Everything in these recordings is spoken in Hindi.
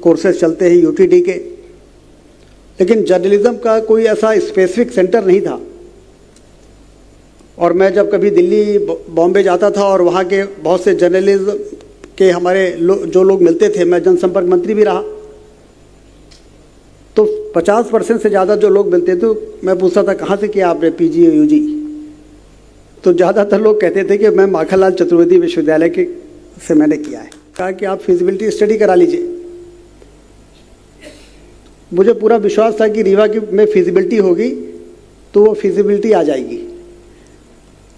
कोर्सेज चलते हैं यूटीडी के, लेकिन जर्नलिज्म का कोई ऐसा स्पेसिफिक सेंटर नहीं था। और मैं जब कभी दिल्ली बॉम्बे जाता था और वहाँ के बहुत से जर्नलिज्म के हमारे जो लोग मिलते थे, मैं जनसंपर्क मंत्री भी रहा, तो 50% से ज़्यादा जो लोग मिलते थे मैं पूछता था कहाँ से किया आपने पीजी और यूजी, तो ज़्यादातर लोग कहते थे कि मैं माखनलाल चतुर्वेदी विश्वविद्यालय के से मैंने किया है। कहा कि आप फिजिबिलिटी स्टडी करा लीजिए। मुझे पूरा विश्वास था कि रीवा की में फिजिबिलिटी होगी तो वो फिजिबिलिटी आ जाएगी,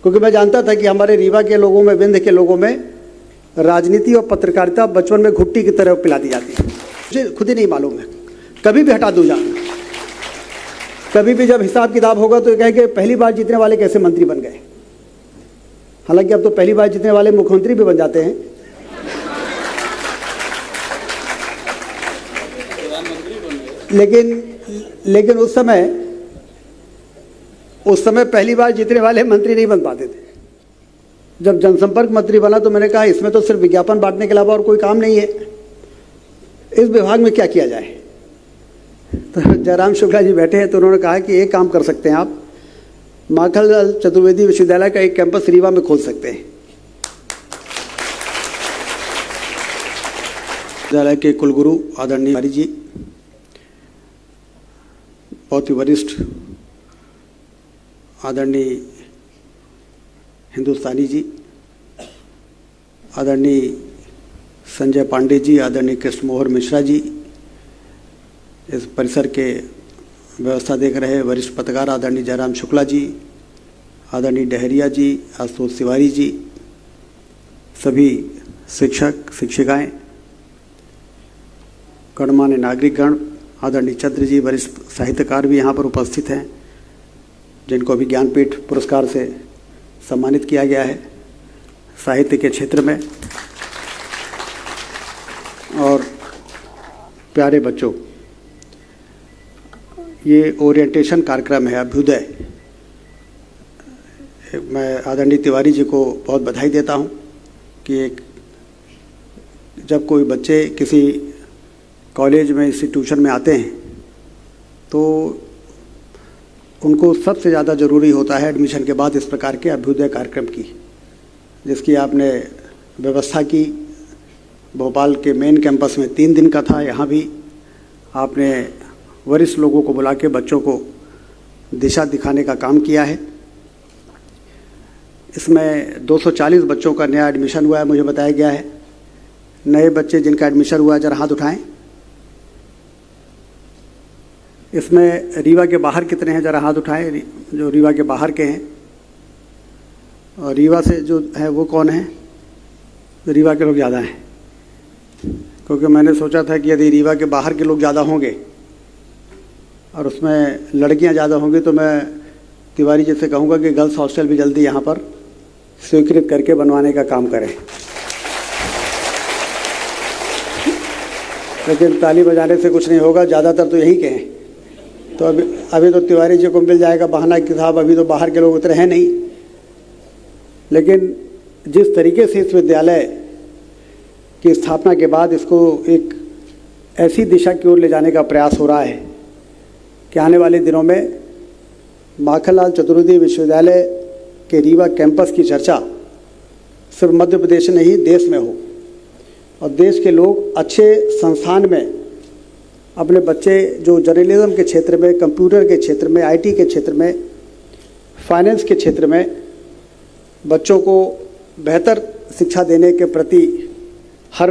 क्योंकि मैं जानता था कि हमारे रीवा के लोगों में, विंध्य के लोगों में राजनीति और पत्रकारिता बचपन में घुट्टी की तरह पिला दी जाती है। मुझे खुद ही नहीं मालूम है, कभी भी हटा दूँ जाना। कभी भी जब हिसाब किताब होगा तो कहे कि पहली बार जीतने वाले कैसे मंत्री बन गए। हालांकि अब तो पहली बार जीतने वाले मुख्यमंत्री भी बन जाते हैं, लेकिन उस समय पहली बार जीतने वाले मंत्री नहीं बन पाते थे। जब जनसंपर्क मंत्री बना तो मैंने कहा इसमें तो सिर्फ विज्ञापन बांटने के अलावा और कोई काम नहीं है, इस विभाग में क्या किया जाए। तो जयराम शुक्ला जी बैठे हैं तो उन्होंने कहा कि एक काम कर सकते हैं आप, माखनलाल चतुर्वेदी विश्वविद्यालय का एक कैंपस रीवा में खोल सकते हैं। विद्यालय के कुलगुरु आदरणीय तिवारी जी, बहुत ही वरिष्ठ आदरणीय हिंदुस्तानी जी, आदरणीय संजय पांडे जी, आदरणीय कृष्ण मोहन मिश्रा जी, इस परिसर के व्यवस्था देख रहे वरिष्ठ पत्रकार आदरणीय जयराम शुक्ला जी, आदरणीय डहरिया जी, आशुतोष तिवारी जी, सभी शिक्षक शिक्षिकाएं, गणमान्य नागरिकगण, आदरणीय चंद्र जी, वरिष्ठ साहित्यकार भी यहाँ पर उपस्थित हैं, जिनको अभी ज्ञानपीठ पुरस्कार से सम्मानित किया गया है साहित्य के क्षेत्र में। और प्यारे बच्चों, ये ओरिएंटेशन कार्यक्रम है अभ्युदय। मैं आदरणीय तिवारी जी को बहुत बधाई देता हूँ कि जब कोई बच्चे किसी कॉलेज में, इंस्टीट्यूशन में आते हैं तो उनको सबसे ज़्यादा ज़रूरी होता है एडमिशन के बाद इस प्रकार के अभ्युदय कार्यक्रम की, जिसकी आपने व्यवस्था की। भोपाल के मेन कैंपस में 3 दिन का था, यहाँ भी आपने वरिष्ठ लोगों को बुला के बच्चों को दिशा दिखाने का काम किया है। इसमें 240 बच्चों का नया एडमिशन हुआ है, मुझे बताया गया है। नए बच्चे जिनका एडमिशन हुआ है जरा हाथ उठाएं। इसमें रीवा के बाहर कितने हैं, जरा हाथ उठाएं जो रीवा के बाहर के हैं। और रीवा से जो है वो कौन है? रीवा के लोग ज़्यादा हैं, क्योंकि मैंने सोचा था कि यदि रीवा के बाहर के लोग ज़्यादा होंगे और उसमें लड़कियां ज़्यादा होंगी तो मैं तिवारी जी से कहूँगा कि गर्ल्स हॉस्टल भी जल्दी यहाँ पर स्वीकृत करके बनवाने का काम करें। लेकिन ताली बजाने से कुछ नहीं होगा, ज़्यादातर तो यही के हैं। तो अभी तो तिवारी जी को मिल जाएगा बहाना कि साहब अभी तो बाहर के लोग उतरे हैं नहीं। लेकिन जिस तरीके से इस विद्यालय की स्थापना के बाद इसको एक ऐसी दिशा की ओर ले जाने का प्रयास हो रहा है कि आने वाले दिनों में माखनलाल चतुर्वेदी विश्वविद्यालय के रीवा कैंपस की चर्चा सिर्फ मध्य प्रदेश नहीं देश में हो, और देश के लोग अच्छे संस्थान में अपने बच्चे जो जर्नलिज्म के क्षेत्र में, कंप्यूटर के क्षेत्र में, आईटी के क्षेत्र में, फाइनेंस के क्षेत्र में बच्चों को बेहतर शिक्षा देने के प्रति हर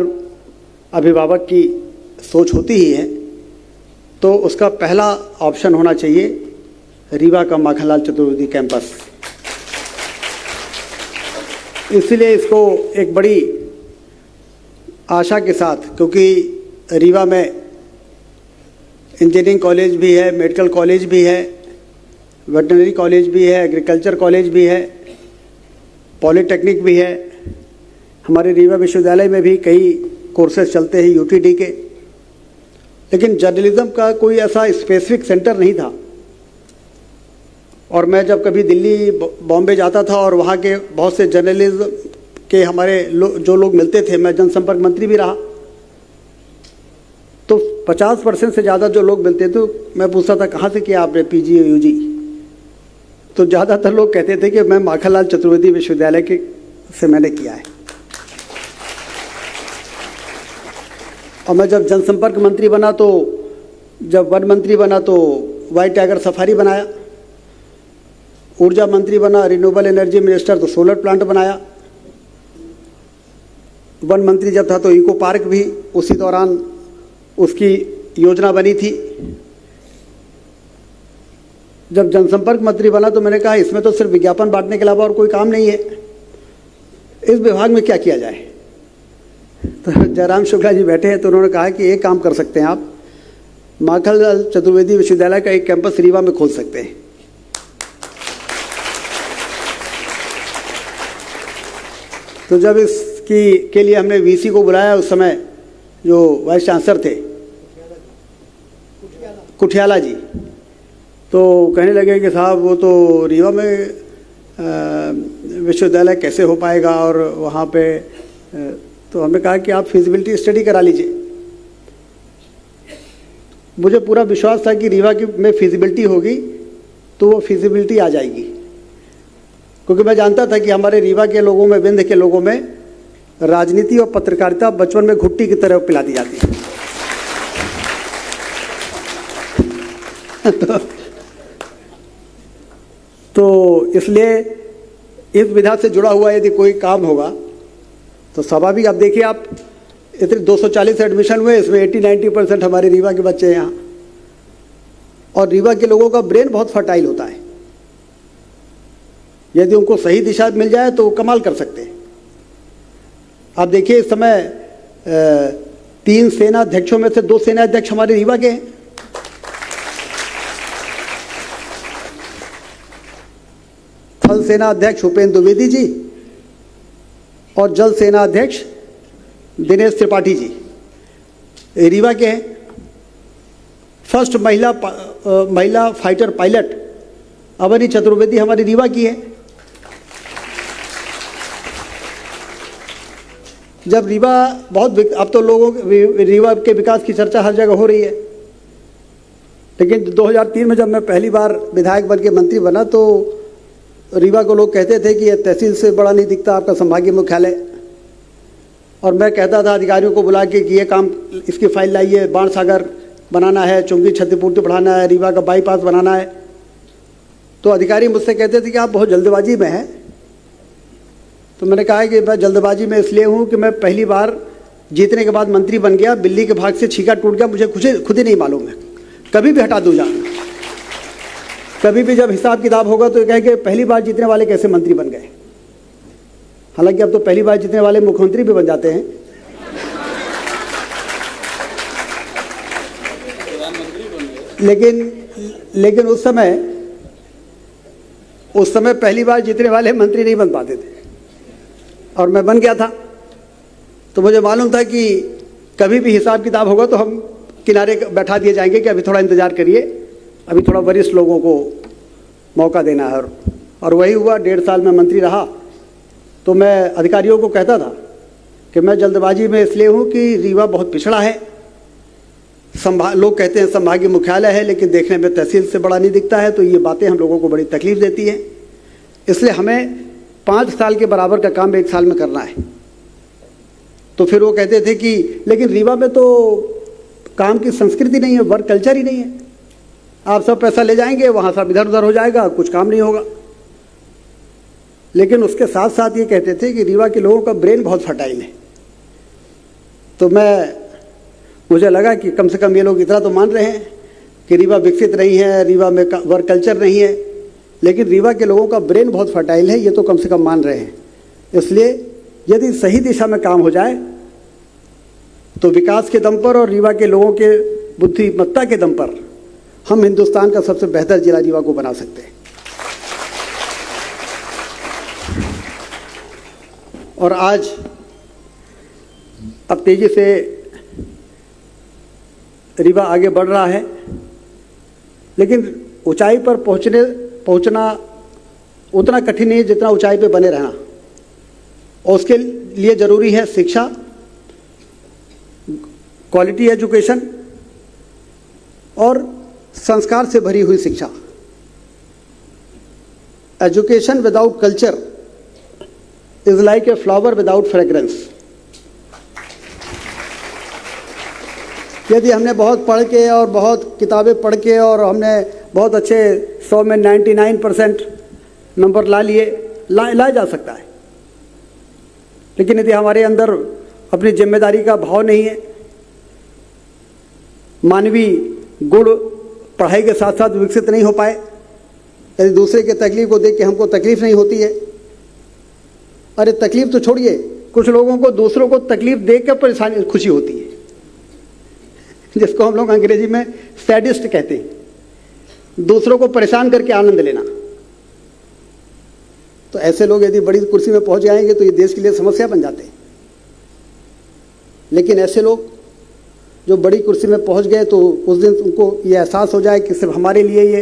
अभिभावक की सोच होती ही है। तो उसका पहला ऑप्शन होना चाहिए रीवा का माखनलाल चतुर्वेदी कैंपस। इसलिए इसको एक बड़ी आशा के साथ, क्योंकि रीवा में इंजीनियरिंग कॉलेज भी है, मेडिकल कॉलेज भी है, वेटरनरी कॉलेज भी है, एग्रीकल्चर कॉलेज भी है, पॉलिटेक्निक भी है। हमारे रीवा विश्वविद्यालय में भी कई कोर्सेज चलते हैं यूटीडी के, लेकिन जर्नलिज्म का कोई ऐसा स्पेसिफिक सेंटर नहीं था। और मैं जब कभी दिल्ली बॉम्बे जाता था और वहाँ के बहुत से जर्नलिज्म के हमारे जो लोग मिलते थे, मैं जनसंपर्क मंत्री भी रहा, तो 50% से ज़्यादा जो लोग मिलते थे, तो मैं पूछता था कहाँ से किया आपने पीजी और यूजी, तो ज़्यादातर लोग कहते थे कि मैं माखनलाल चतुर्वेदी विश्वविद्यालय के से मैंने किया है। और मैं जब जनसंपर्क मंत्री बना, तो जब वन मंत्री बना तो व्हाइट टाइगर सफारी बनाया, ऊर्जा मंत्री बना, रिन्यूएबल एनर्जी मिनिस्टर तो सोलर प्लांट बनाया, वन मंत्री जब था तो इको पार्क भी उसी दौरान उसकी योजना बनी थी। जब जनसंपर्क मंत्री बना तो मैंने कहा इसमें तो सिर्फ विज्ञापन बांटने के अलावा और कोई काम नहीं है, इस विभाग में क्या किया जाए। तो जयराम शुक्ला जी बैठे हैं, तो उन्होंने कहा कि एक काम कर सकते हैं आप, माखनलाल चतुर्वेदी विश्वविद्यालय का एक कैंपस रीवा में खोल सकते हैं। तो जब इसकी के लिए हमने वीसी को बुलाया, उस समय जो वाइस चांसलर थे कुठियाला जी, तो कहने लगे कि साहब वो तो रीवा में विश्वविद्यालय कैसे हो पाएगा, और वहाँ पे तो हमने कहा कि आप फिजिबिलिटी स्टडी करा लीजिए। मुझे पूरा विश्वास था कि रीवा की में फिजिबिलिटी होगी तो वो फिजिबिलिटी आ जाएगी, क्योंकि मैं जानता था कि हमारे रीवा के लोगों में, विंध्य के लोगों में राजनीति और पत्रकारिता बचपन में घुट्टी की तरह पिला दी जाती है। तो इसलिए इस विधा से जुड़ा हुआ यदि कोई काम होगा तो स्वाभाविक, आप देखिए, आप इतने 240 एडमिशन हुए, इसमें 80-90% हमारे रीवा के बच्चे हैं यहाँ। और रीवा के लोगों का ब्रेन बहुत फर्टाइल होता है, यदि उनको सही दिशा मिल जाए तो वो कमाल कर सकते हैं। आप देखिए इस समय 3 सेना अध्यक्षों में से 2 सेना अध्यक्ष हमारे रीवा के हैं। थल सेना अध्यक्ष उपेंद्र द्विवेदी जी और जल सेना अध्यक्ष दिनेश त्रिपाठी जी रीवा के हैं। फर्स्ट महिला फाइटर पायलट अवनी चतुर्वेदी हमारी रीवा की है। जब रीवा बहुत, अब तो लोगों रीवा के विकास की चर्चा हर जगह हो रही है, लेकिन 2003 में जब मैं पहली बार विधायक बन के मंत्री बना तो रीवा को लोग कहते थे कि ये तहसील से बड़ा नहीं दिखता आपका संभागीय मुख्यालय। और मैं कहता था अधिकारियों को बुला के कि ये काम, इसकी फाइल लाइए, बाण सागर बनाना है, चुंगी क्षतिपूर्ति बढ़ाना है, रीवा का बाईपास बनाना है। तो अधिकारी मुझसे कहते थे कि आप बहुत जल्दबाजी में हैं। तो मैंने कहा कि मैं जल्दबाजी में इसलिए हूँ कि मैं पहली बार जीतने के बाद मंत्री बन गया, बिल्ली के भाग से छीका टूट गया, मुझे खुद ही नहीं मालूम है, कभी भी हटा दूँ जान। कभी भी जब हिसाब किताब होगा तो कहे कि पहली बार जीतने वाले कैसे मंत्री बन गए। हालांकि अब तो पहली बार जीतने वाले मुख्यमंत्री भी बन जाते हैं। लेकिन उस समय पहली बार जीतने वाले मंत्री नहीं बन पाते थे, और मैं बन गया था। तो मुझे मालूम था कि कभी भी हिसाब किताब होगा तो हम किनारे बैठा दिए जाएंगे कि अभी थोड़ा इंतजार करिए, अभी थोड़ा वरिष्ठ लोगों को मौका देना है। और वही हुआ। 1.5 साल में मंत्री रहा तो मैं अधिकारियों को कहता था कि मैं जल्दबाजी में इसलिए हूँ कि रीवा बहुत पिछड़ा है। लोग कहते हैं संभागीय मुख्यालय है, लेकिन देखने में तहसील से बड़ा नहीं दिखता है। तो ये बातें हम लोगों को बड़ी तकलीफ देती हैं, इसलिए हमें 5 साल के बराबर का काम 1 साल में करना है। तो फिर वो कहते थे कि लेकिन रीवा में तो काम की संस्कृति नहीं है, वर्क कल्चर ही नहीं है, आप सब पैसा ले जाएंगे, वहाँ सब इधर उधर हो जाएगा, कुछ काम नहीं होगा। लेकिन उसके साथ साथ ये कहते थे कि रीवा के लोगों का ब्रेन बहुत फर्टाइल है। तो मुझे लगा कि कम से कम ये लोग इतना तो मान रहे हैं कि रीवा विकसित नहीं है, रीवा में वर्क कल्चर नहीं है, लेकिन रीवा के लोगों का ब्रेन बहुत फर्टाइल है, ये तो कम से कम मान रहे हैं। इसलिए यदि सही दिशा में काम हो जाए तो विकास के दम पर और रीवा के लोगों के बुद्धिमत्ता के दम पर हम हिंदुस्तान का सबसे बेहतर जिला रीवा को बना सकते हैं। और आज अब तेजी से रीवा आगे बढ़ रहा है, लेकिन ऊंचाई पर पहुंचना उतना कठिन नहीं है जितना ऊंचाई पे बने रहना। और उसके लिए ज़रूरी है शिक्षा, क्वालिटी एजुकेशन, और संस्कार से भरी हुई शिक्षा। Education without culture is like a flower without fragrance. यदि हमने बहुत पढ़ के और बहुत किताबें पढ़ के और हमने बहुत अच्छे 100 में 99% नंबर ला लिए, लाया जा सकता है, लेकिन यदि हमारे अंदर अपनी जिम्मेदारी का भाव नहीं है, मानवीय गुण पढ़ाई के साथ साथ विकसित नहीं हो पाए, यदि दूसरे के तकलीफ को देख के हमको तकलीफ नहीं होती है, अरे तकलीफ तो छोड़िए, कुछ लोगों को दूसरों को तकलीफ देख कर परेशानी खुशी होती है, जिसको हम लोग अंग्रेजी में सैडिस्ट कहते हैं, दूसरों को परेशान करके आनंद लेना। तो ऐसे लोग यदि बड़ी कुर्सी में पहुंच जाएंगे तो ये देश के लिए समस्या बन जाते हैं। लेकिन ऐसे लोग जो बड़ी कुर्सी में पहुंच गए तो उस दिन उनको ये एहसास हो जाए कि सिर्फ हमारे लिए ये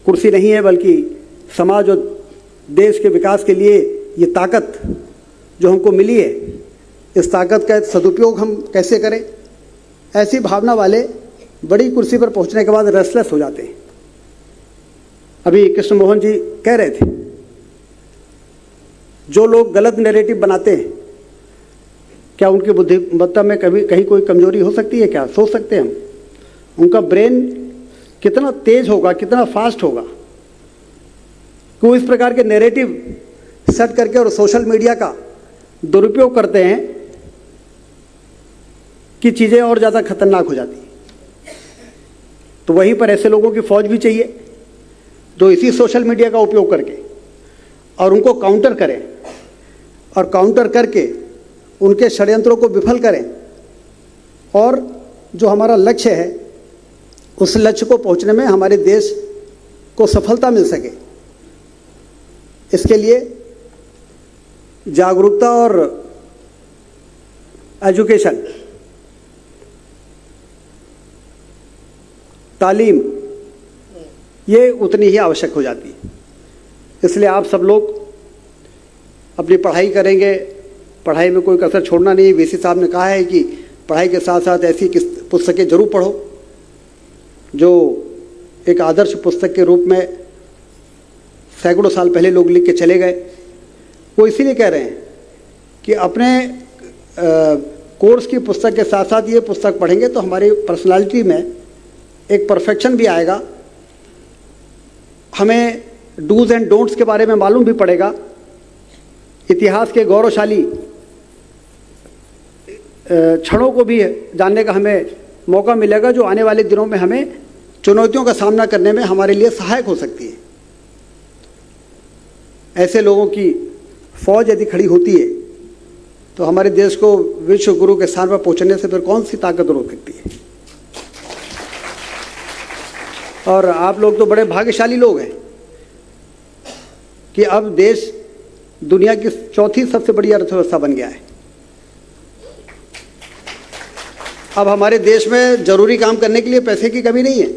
कुर्सी नहीं है, बल्कि समाज और देश के विकास के लिए ये ताकत जो हमको मिली है, इस ताकत का सदुपयोग हम कैसे करें। ऐसी भावना वाले बड़ी कुर्सी पर पहुंचने के बाद रेस्टलेस हो जाते हैं। अभी कृष्ण मोहन जी कह रहे थे, जो लोग गलत नैरेटिव बनाते हैं, क्या उनकी बुद्धिमत्ता में कभी कहीं कोई कमजोरी हो सकती है? क्या सोच सकते हैं हम? उनका ब्रेन कितना तेज होगा, कितना फास्ट होगा कि वो इस प्रकार के नैरेटिव सेट करके और सोशल मीडिया का दुरुपयोग करते हैं कि चीज़ें और ज़्यादा खतरनाक हो जाती हैं। तो वहीं पर ऐसे लोगों की फौज भी चाहिए जो इसी सोशल मीडिया का उपयोग करके और उनको काउंटर करें और काउंटर करके उनके षड्यंत्रों को विफल करें और जो हमारा लक्ष्य है उस लक्ष्य को पहुंचने में हमारे देश को सफलता मिल सके। इसके लिए जागरूकता और एजुकेशन, तालीम, ये उतनी ही आवश्यक हो जाती है। इसलिए आप सब लोग अपनी पढ़ाई करेंगे, पढ़ाई में कोई कसर छोड़ना नहीं। वीसी साहब ने कहा है कि पढ़ाई के साथ साथ ऐसी पुस्तकें जरूर पढ़ो जो एक आदर्श पुस्तक के रूप में सैकड़ों साल पहले लोग लिख के चले गए। वो इसीलिए कह रहे हैं कि अपने कोर्स की पुस्तक के साथ साथ ये पुस्तक पढ़ेंगे तो हमारी पर्सनालिटी में एक परफेक्शन भी आएगा, हमें डूज एंड डोंट्स के बारे में मालूम भी पड़ेगा, इतिहास के गौरवशाली क्षणों को भी जानने का हमें मौका मिलेगा जो आने वाले दिनों में हमें चुनौतियों का सामना करने में हमारे लिए सहायक हो सकती है। ऐसे लोगों की फौज यदि खड़ी होती है तो हमारे देश को विश्व गुरु के स्थान पर पहुंचने से फिर कौन सी ताकत रोक सकती है। और आप लोग तो बड़े भाग्यशाली लोग हैं कि अब देश दुनिया की चौथी सबसे बड़ी अर्थव्यवस्था बन गया है। अब हमारे देश में जरूरी काम करने के लिए पैसे की कमी नहीं है।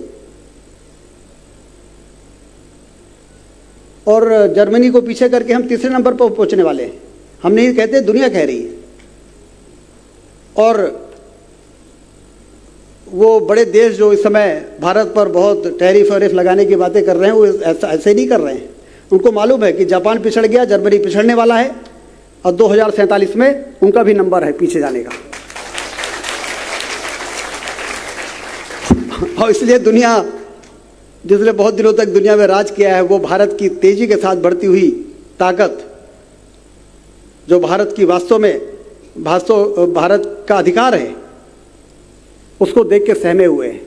और जर्मनी को पीछे करके हम तीसरे नंबर पर पहुंचने वाले हैं। हम नहीं कहते, दुनिया कह रही है। और वो बड़े देश जो इस समय भारत पर बहुत टैरिफ वैरिफ लगाने की बातें कर रहे हैं, वो ऐसे नहीं कर रहे हैं। उनको मालूम है कि जापान पिछड़ गया, जर्मनी पिछड़ने वाला है और 2047 में उनका भी नंबर है पीछे जाने का। और इसलिए दुनिया जिसने बहुत दिनों तक दुनिया में राज किया है, वो भारत की तेजी के साथ बढ़ती हुई ताकत, जो भारत की वास्तव में भारत का अधिकार है, उसको देख के सहमे हुए हैं।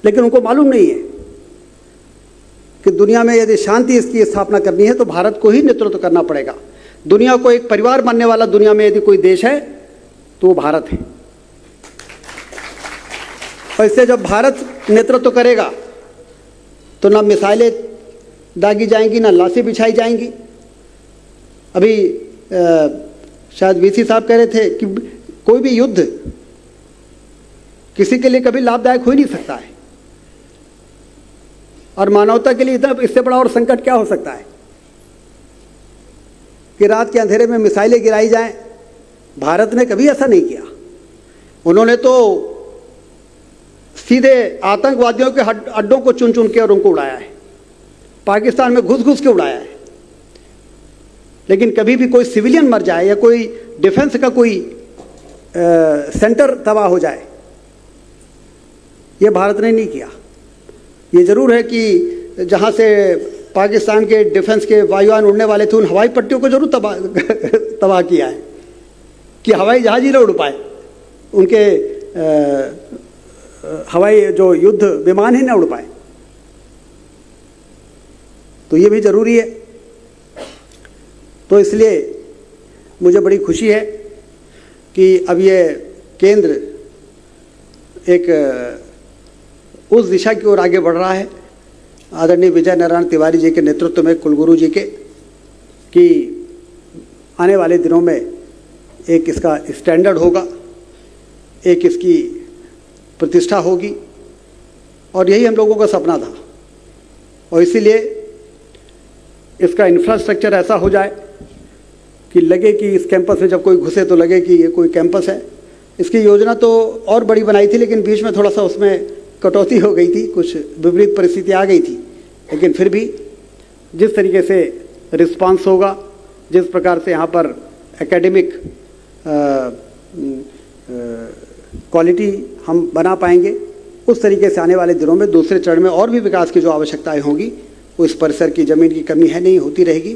लेकिन उनको मालूम नहीं है कि दुनिया में यदि शांति इसकी स्थापना करनी है तो भारत को ही नेतृत्व करना पड़ेगा। दुनिया को एक परिवार मानने वाला दुनिया में यदि कोई देश है तो वो भारत है। और इससे जब भारत नेतृत्व करेगा तो ना मिसाइलें दागी जाएंगी, ना लाशें बिछाई जाएंगी। अभी शायद वीसी साहब कह रहे थे कि कोई भी युद्ध किसी के लिए कभी लाभदायक हो ही नहीं सकता है। और मानवता के लिए इतना इससे बड़ा और संकट क्या हो सकता है कि रात के अंधेरे में मिसाइलें गिराई जाएं। भारत ने कभी ऐसा नहीं किया। उन्होंने तो सीधे आतंकवादियों के अड्डों को चुन चुन के और उनको उड़ाया है, पाकिस्तान में घुस घुस के उड़ाया है। लेकिन कभी भी कोई सिविलियन मर जाए या कोई डिफेंस का कोई सेंटर तबाह हो जाए, ये भारत ने नहीं किया। ये ज़रूर है कि जहाँ से पाकिस्तान के डिफेंस के वायुयान उड़ने वाले थे उन हवाई पट्टियों को जरूर तबाह किया है कि हवाई जहाज ही न उड़ पाए, उनके हवाई जो युद्ध विमान ही न उड़ पाए। तो ये भी ज़रूरी है। तो इसलिए मुझे बड़ी खुशी है कि अब ये केंद्र एक उस दिशा की ओर आगे बढ़ रहा है, आदरणीय विजय नारायण तिवारी जी के नेतृत्व में, कुलगुरु जी के, कि आने वाले दिनों में एक इसका स्टैंडर्ड होगा, एक इसकी प्रतिष्ठा होगी, और यही हम लोगों का सपना था। और इसीलिए इसका इंफ्रास्ट्रक्चर ऐसा हो जाए कि लगे कि इस कैंपस में जब कोई घुसे तो लगे कि ये कोई कैंपस है। इसकी योजना तो और बड़ी बनाई थी, लेकिन बीच में थोड़ा सा उसमें कटौती हो गई थी, कुछ विपरीत परिस्थिति आ गई थी। लेकिन फिर भी जिस तरीके से रिस्पांस होगा, जिस प्रकार से यहाँ पर एकेडमिक क्वालिटी हम बना पाएंगे, उस तरीके से आने वाले दिनों में दूसरे चरण में और भी विकास की जो आवश्यकताएं होंगी, वो इस परिसर की ज़मीन की कमी है नहीं, होती रहेगी।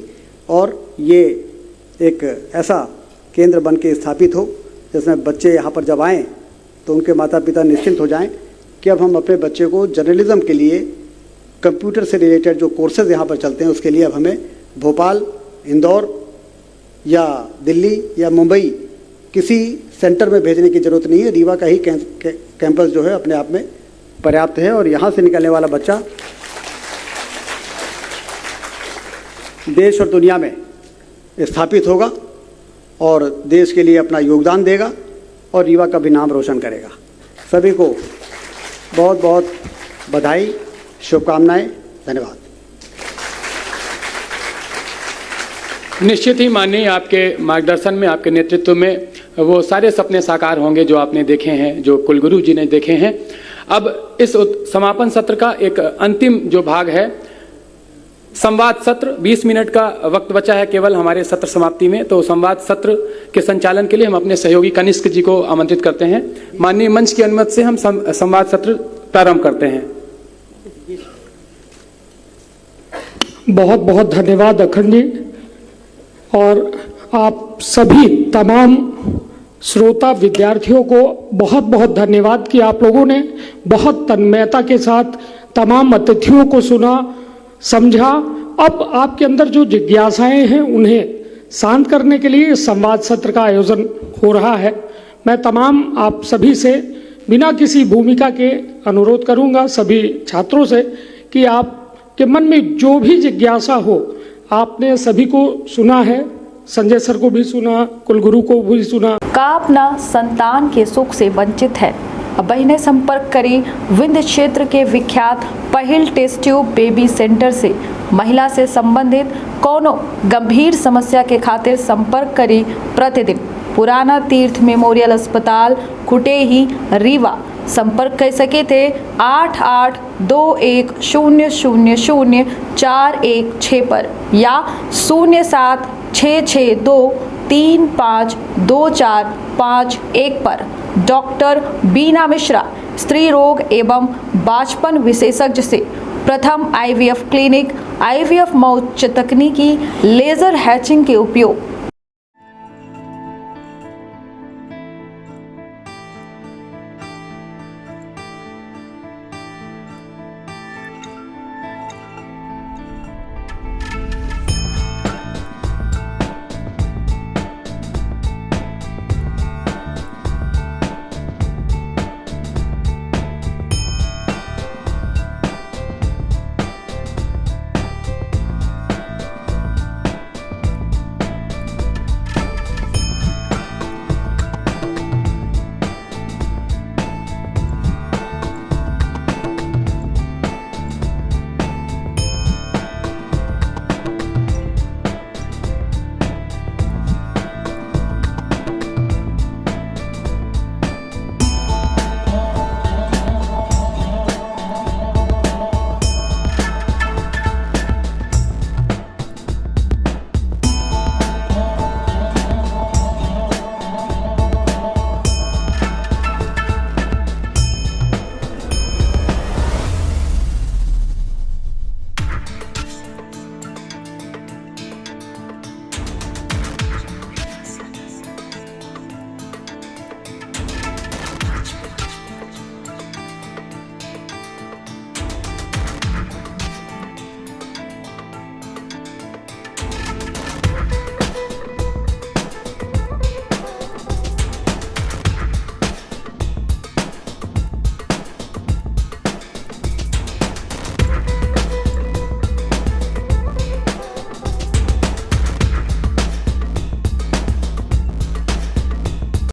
और ये एक ऐसा केंद्र बन के स्थापित हो जिसमें बच्चे यहाँ पर जब आएँ तो उनके माता पिता निश्चिंत हो जाएं कि अब हम अपने बच्चे को जर्नलिज्म के लिए, कंप्यूटर से रिलेटेड जो कोर्सेज यहाँ पर चलते हैं, उसके लिए अब हमें भोपाल, इंदौर या दिल्ली या मुंबई किसी सेंटर में भेजने की ज़रूरत नहीं है। रीवा का ही कैंपस जो है अपने आप में पर्याप्त है, और यहाँ से निकलने वाला बच्चा देश और दुनिया में स्थापित होगा और देश के लिए अपना योगदान देगा और रीवा का भी नाम रोशन करेगा। सभी को बहुत बहुत बधाई, शुभकामनाएं, धन्यवाद। निश्चित ही माननीय, आपके मार्गदर्शन में, आपके नेतृत्व में वो सारे सपने साकार होंगे जो आपने देखे हैं, जो कुलगुरु जी ने देखे हैं। अब इस समापन सत्र का एक अंतिम जो भाग है, संवाद सत्र, 20 मिनट का वक्त बचा है केवल हमारे सत्र समाप्ति में। तो संवाद सत्र के संचालन के लिए हम अपने सहयोगी कनिष्क जी को आमंत्रित करते हैं। माननीय मंच की अनुमति से हम संवाद सत्र प्रारंभ करते हैं। बहुत बहुत धन्यवाद अखंड जी, और आप सभी तमाम श्रोता विद्यार्थियों को बहुत बहुत धन्यवाद कि आप लोगों ने बहुत तन्मयता के साथ तमाम अतिथियों को सुना, समझा। अब आपके अंदर जो जिज्ञासाएं हैं उन्हें शांत करने के लिए संवाद सत्र का आयोजन हो रहा है। मैं तमाम आप सभी से बिना किसी भूमिका के अनुरोध करूंगा, सभी छात्रों से, कि आपके मन में जो भी जिज्ञासा हो, आपने सभी को सुना है, संजय सर को भी सुना, कुलगुरु को भी सुना। का अपना संतान के सुख से वंचित है, बहिने संपर्क करें विंध्य क्षेत्र के विख्यात पहिल टेस्ट ट्यूब बेबी सेंटर से। महिला से संबंधित कोनो गंभीर समस्या के खातिर संपर्क करें प्रतिदिन पुराना तीर्थ मेमोरियल अस्पताल कुटेही रीवा। संपर्क कर सके थे 8821000416 पर या 076623524551 पर। डॉक्टर बीना मिश्रा, स्त्री रोग एवं बांझपन विशेषज्ञ से प्रथम IVF क्लिनिक, IVF मौच तकनीकी, लेजर हैचिंग के उपयोग,